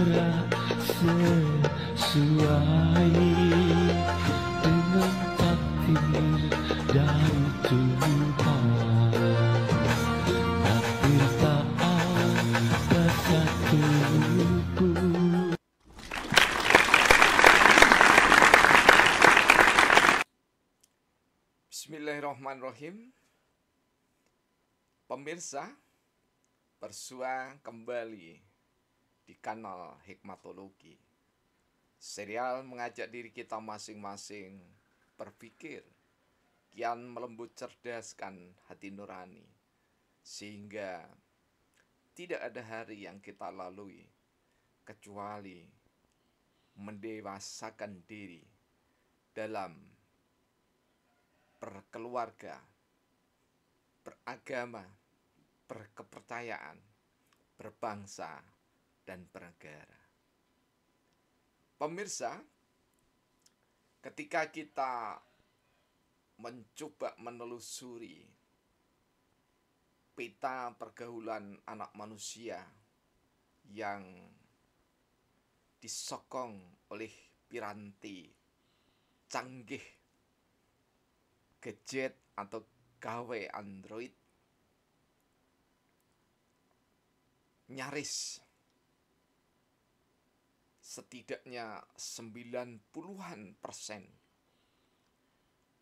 bergerak sesuai dengan takdir dari Tuhan. Takdir tak ada satupun. Bismillahirrahmanirrahim. Pemirsa, bersua kembali di kanal Hikmatologi. Serial mengajak diri kita masing-masing berpikir, kian melembut cerdaskan hati nurani, sehingga tidak ada hari yang kita lalui kecuali mendewasakan diri dalam berkeluarga, beragama, berkepercayaan, berbangsa, dan bernegara. Pemirsa, ketika kita mencoba menelusuri peta pergaulan anak manusia yang disokong oleh piranti canggih, gadget atau gawe Android, nyaris setidaknya 90%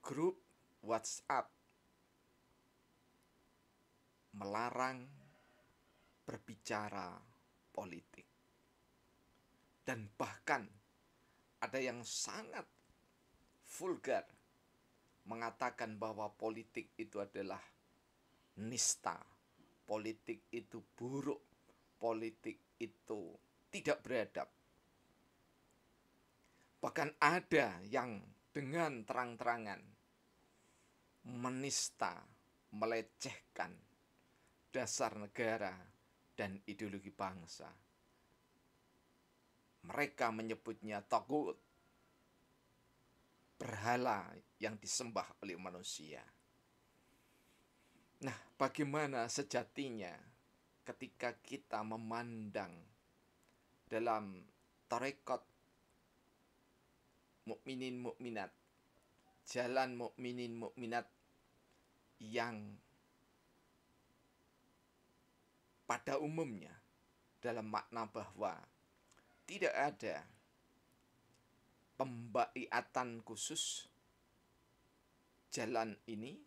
grup WhatsApp melarang berbicara politik. Dan bahkan ada yang sangat vulgar mengatakan bahwa politik itu adalah nista, politik itu buruk, politik itu tidak beradab. Bahkan ada yang dengan terang-terangan menista, melecehkan dasar negara dan ideologi bangsa. Mereka menyebutnya tagut, berhala yang disembah oleh manusia. Nah, bagaimana sejatinya ketika kita memandang dalam tarekat mukminin mukminat, jalan mukminin mukminat yang pada umumnya dalam makna bahwa tidak ada pembaiatan khusus jalan ini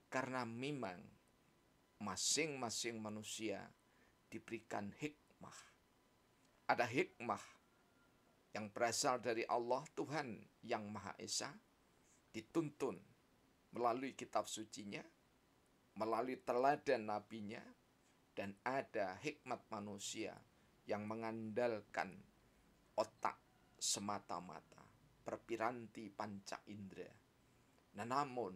karena memang masing-masing manusia diberikan hikmah. Ada hikmah yang berasal dari Allah Tuhan yang Maha Esa, dituntun melalui kitab sucinya, melalui teladan nabinya, dan ada hikmat manusia yang mengandalkan otak semata-mata, berpiranti panca indera. Nah, namun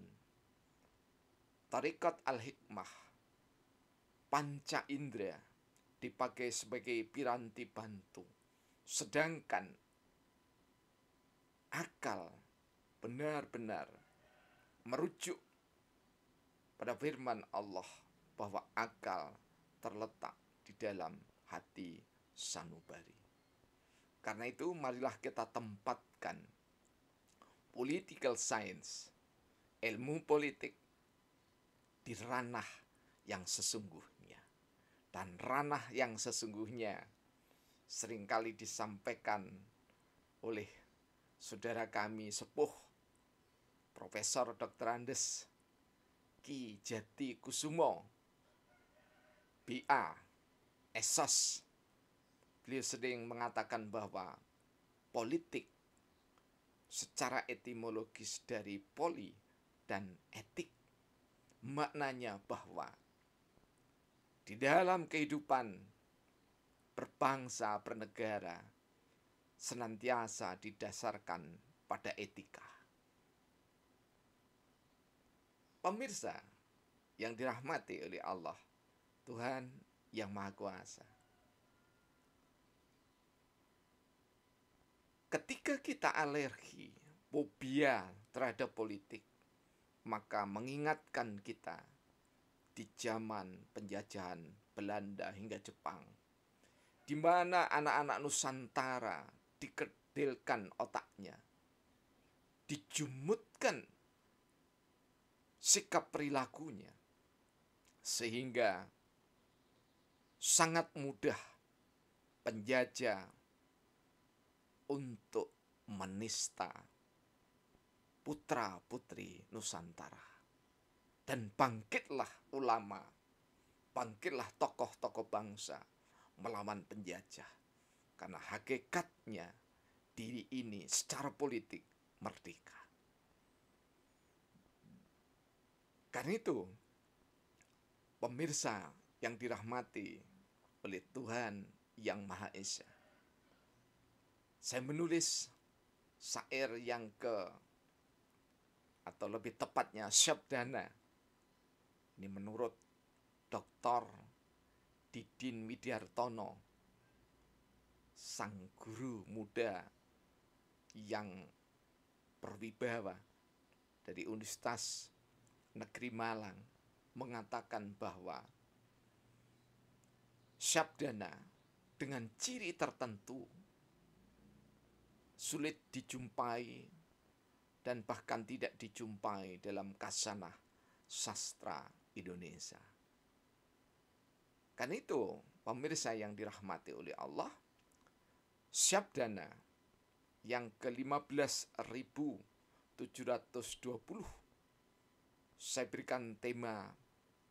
tarekat al-hikmah, panca indera dipakai sebagai piranti bantu, sedangkan akal benar-benar merujuk pada firman Allah bahwa akal terletak di dalam hati sanubari. Karena itu marilah kita tempatkan political science, ilmu politik, di ranah yang sesungguhnya. Dan ranah yang sesungguhnya seringkali disampaikan oleh saudara kami sepuh Profesor Dr. Andes Ki Jati Kusumo, BA, Esos. Beliau sering mengatakan bahwa politik secara etimologis dari poli dan etik, maknanya bahwa di dalam kehidupan berbangsa, bernegara, senantiasa didasarkan pada etika. Pemirsa yang dirahmati oleh Allah, Tuhan yang Maha Kuasa. Ketika kita alergi, fobia terhadap politik, maka mengingatkan kita di zaman penjajahan Belanda hingga Jepang, di mana anak-anak Nusantara dikedilkan otaknya, dijumutkan sikap perilakunya, sehingga sangat mudah penjajah untuk menista putra-putri Nusantara. Dan bangkitlah ulama, bangkitlah tokoh-tokoh bangsa melawan penjajah. Karena hakikatnya diri ini secara politik merdeka. Karena itu, pemirsa yang dirahmati oleh Tuhan Yang Maha Esa, saya menulis syair yang atau lebih tepatnya Syabdana. Ini menurut Dr. Didin Widiartono, sang guru muda yang berwibawa dari Universitas Negeri Malang, mengatakan bahwa Syabdana dengan ciri tertentu sulit dijumpai dan bahkan tidak dijumpai dalam khasanah sastra Indonesia. Karena itu, pemirsa yang dirahmati oleh Allah, Syabdana yang ke-15.720 saya berikan tema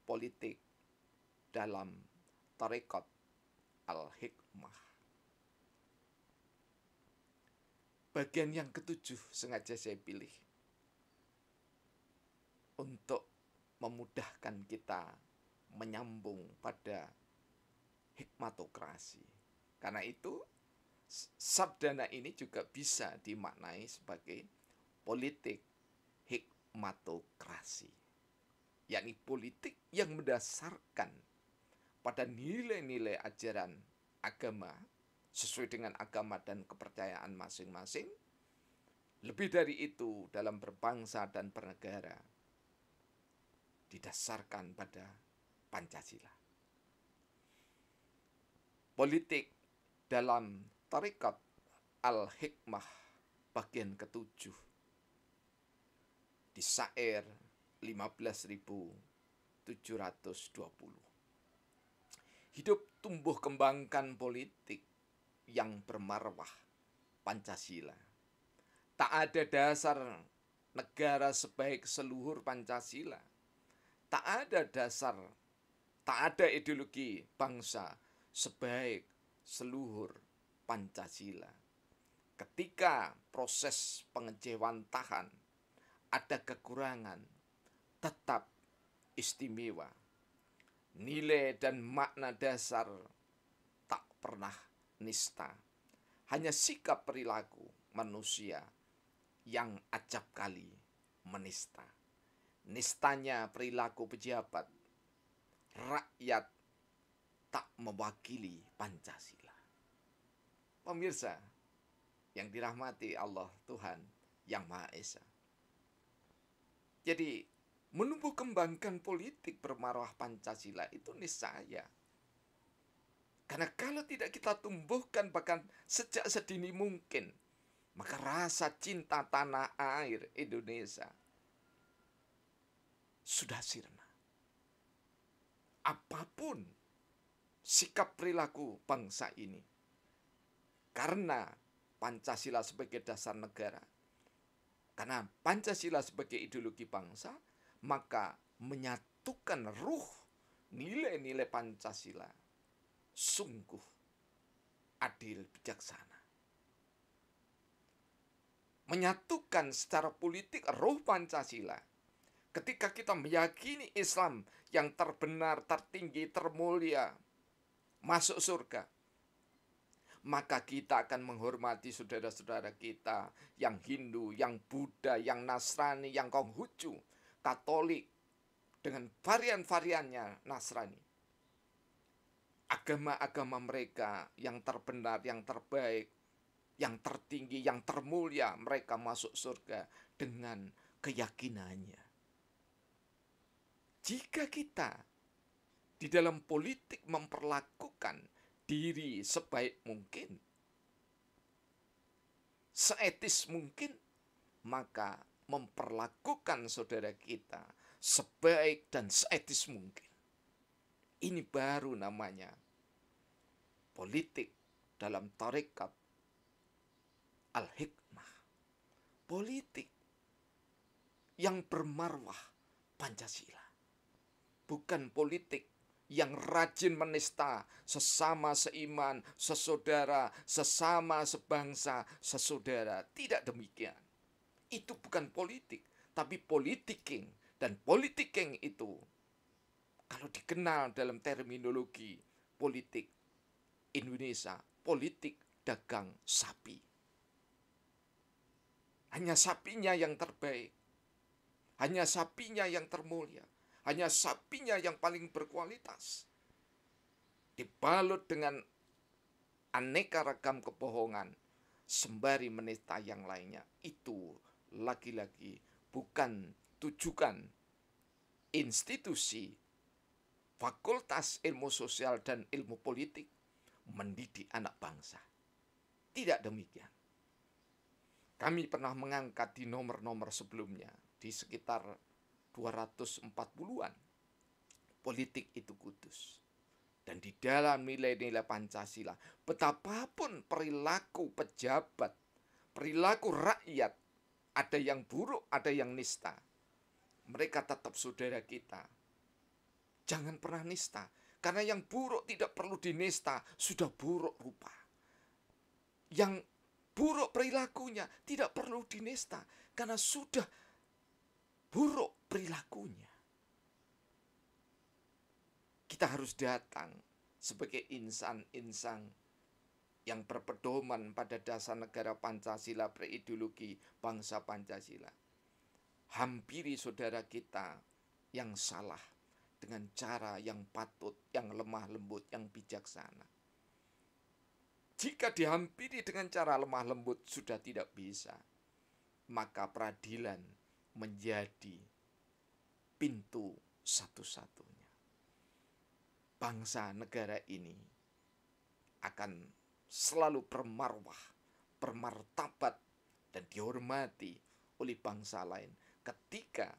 politik dalam Tarekat Al-Hikmah. Bagian yang ketujuh sengaja saya pilih untuk memudahkan kita menyambung pada hikmatokrasi. Karena itu, Sabdana ini juga bisa dimaknai sebagai politik hikmatokrasi, yakni politik yang mendasarkan pada nilai-nilai ajaran agama sesuai dengan agama dan kepercayaan masing-masing. Lebih dari itu, dalam berbangsa dan bernegara didasarkan pada Pancasila. Politik dalam Tarekat Al-Hikmah bagian ke-7 di syair 15.720. Hidup tumbuh kembangkan politik yang bermarwah Pancasila. Tak ada dasar negara sebaik seluhur Pancasila. Tak ada ideologi bangsa sebaik seluhur Pancasila. Ketika proses pengejawantahan ada kekurangan, tetap istimewa. Nilai dan makna dasar tak pernah nista. Hanya sikap perilaku manusia yang acap kali menista. Nistanya perilaku pejabat, rakyat tak mewakili Pancasila. Pemirsa yang dirahmati Allah Tuhan Yang Maha Esa. Jadi, menumbuh kembangkan politik bermarwah Pancasila itu niscaya. Karena kalau tidak kita tumbuhkan bahkan sejak sedini mungkin, maka rasa cinta tanah air Indonesia sudah sirna. Apapun sikap perilaku bangsa ini, karena Pancasila sebagai dasar negara, karena Pancasila sebagai ideologi bangsa, maka menyatukan ruh nilai-nilai Pancasila sungguh adil bijaksana. Menyatukan secara politik ruh Pancasila. Ketika kita meyakini Islam yang terbenar, tertinggi, termulia, masuk surga, maka kita akan menghormati saudara-saudara kita yang Hindu, yang Buddha, yang Nasrani, yang Konghucu, Katolik, dengan varian-variannya Nasrani. Agama-agama mereka yang terbenar, yang terbaik, yang tertinggi, yang termulia, mereka masuk surga dengan keyakinannya. Jika kita di dalam politik memperlakukan diri sebaik mungkin, seetis mungkin, maka memperlakukan saudara kita sebaik dan seetis mungkin. Ini baru namanya politik dalam tarekat al-hikmah. Politik yang bermarwah Pancasila. Bukan politik yang rajin menista sesama seiman, sesaudara, sesama sebangsa, sesaudara. Tidak demikian. Itu bukan politik, tapi politiking. Dan politiking itu, kalau dikenal dalam terminologi politik Indonesia, politik dagang sapi. Hanya sapinya yang terbaik. Hanya sapinya yang termulia. Hanya sapinya yang paling berkualitas. Dibalut dengan aneka ragam kebohongan, sembari menista yang lainnya. Itu lagi-lagi bukan tujukan institusi Fakultas Ilmu Sosial dan Ilmu Politik mendidik anak bangsa. Tidak demikian. Kami pernah mengangkat di nomor-nomor sebelumnya, di sekitar 240-an. Politik itu kudus. Dan di dalam nilai-nilai Pancasila, betapapun perilaku pejabat, perilaku rakyat, ada yang buruk, ada yang nista. Mereka tetap saudara kita. Jangan pernah nista. Karena yang buruk tidak perlu dinista, sudah buruk rupa. Yang buruk perilakunya tidak perlu dinista, karena sudah buruk perilakunya. Kita harus datang sebagai insan-insan yang berpedoman pada dasar negara Pancasila, berideologi bangsa Pancasila. Hampiri saudara kita yang salah dengan cara yang patut, yang lemah lembut, yang bijaksana. Jika dihampiri dengan cara lemah lembut sudah tidak bisa, maka peradilan menjadi pintu satu-satunya. Bangsa negara ini akan selalu bermarwah, bermartabat, dan dihormati oleh bangsa lain ketika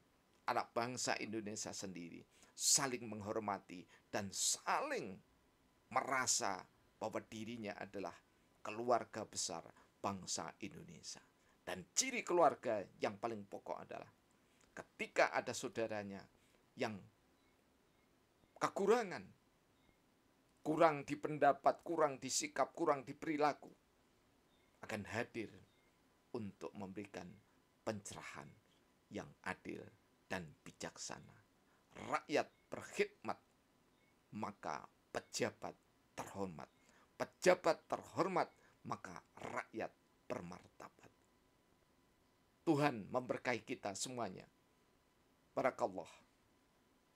anak bangsa Indonesia sendiri saling menghormati dan saling merasa bahwa dirinya adalah keluarga besar bangsa Indonesia. Dan ciri keluarga yang paling pokok adalah ketika ada saudaranya yang kekurangan, kurang di pendapat, kurang di sikap, kurang di perilaku, akan hadir untuk memberikan pencerahan yang adil dan bijaksana. Rakyat berkhidmat, maka pejabat terhormat. Pejabat terhormat, maka rakyat bermartabat. Tuhan memberkahi kita semuanya. Barakallah.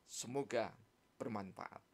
Semoga bermanfaat.